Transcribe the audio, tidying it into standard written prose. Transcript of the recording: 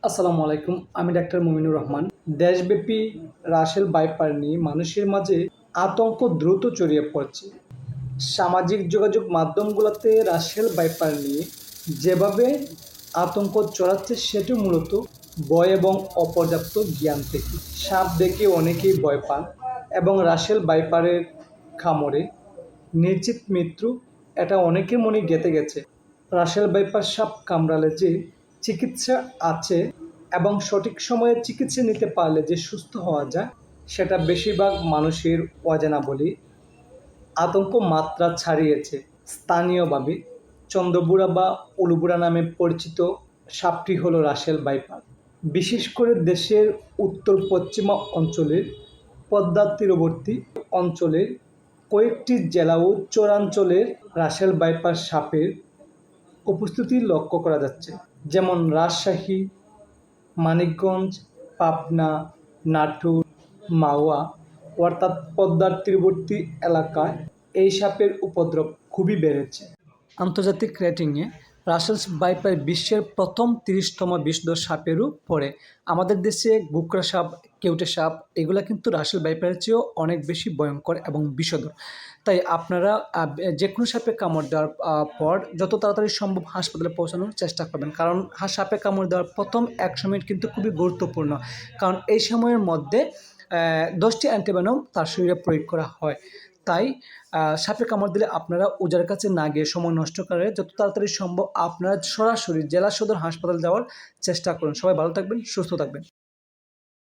আসসালামু আলাইকুম। আমি ডাক্তার মুমিনুর রহমান। দেশব্যাপী রাসেল ভাইপার নিয়ে মানুষের মাঝে আতঙ্ক দ্রুত ছড়িয়ে পড়ছে। সামাজিক যোগাযোগ মাধ্যমগুলোতে রাসেল ভাইপার নিয়ে যেভাবে আতঙ্ক ছড়াচ্ছে সেটি মূলত ভয় এবং অপর্যাপ্ত জ্ঞান থেকে। সাপ দেখে অনেকেই ভয় পান এবং রাসেল ভাইপারের কামড়ে নিশ্চিত মৃত্যু এটা অনেকের মনে গেঁথে গেছে। রাসেল ভাইপার সাপ কামড়ালে যে চিকিৎসা আছে এবং সঠিক সময়ে চিকিৎসা নিতে পারলে যে সুস্থ হওয়া যায় সেটা বেশিরভাগ মানুষের অজানা বলে আতঙ্ক মাত্রা ছাড়িয়েছে। স্থানীয়ভাবে চন্দ্রবুড়া বা উলুবুড়া নামে পরিচিত সাপটি হলো রাসেল ভাইপার। বিশেষ করে দেশের উত্তর পশ্চিমা অঞ্চলের পদ্মা তীরবর্তী অঞ্চলের কয়েকটি জেলা ও চরাঞ্চলের রাসেল ভাইপার সাপের উপস্থিতি লক্ষ্য করা যাচ্ছে, যেমন রাজশাহী, মানিকগঞ্জ, পাবনা, নাটোর, মাওয়া অর্থাৎ পদ্মার তীরবর্তী এলাকায় এই সাপের উপদ্রব খুবই বেড়েছে। আন্তর্জাতিক রেটিংয়ে রাসেল ভাইপার বিশ্বের প্রথম ৩০তম বিষধর সাপেরও পড়ে। আমাদের দেশে গোকরা সাপ, কেউটে সাপ এগুলো কিন্তু রাসেল ভাইপারের চেয়েও অনেক বেশি ভয়ঙ্কর এবং বিষধর। তাই আপনারা যে কোনো সাপে কামড় দেওয়ার পর যত তাড়াতাড়ি সম্ভব হাসপাতালে পৌঁছানোর চেষ্টা করবেন, কারণ সাপে কামড় দেওয়ার প্রথম ১০০ মিনিট কিন্তু খুবই গুরুত্বপূর্ণ, কারণ এই সময়ের মধ্যে ১০টি অ্যান্টিভেনম তার শরীরে প্রয়োগ করা হয়। তাই সাপে কামড় দিলে আপনারা ওঝার কাছে না গিয়ে সময় নষ্ট করে যত তাড়াতাড়ি সম্ভব আপনারা সরাসরি জেলা সদর হাসপাতাল যাওয়ার চেষ্টা করুন। সবাই ভালো থাকবেন, সুস্থ থাকবেন।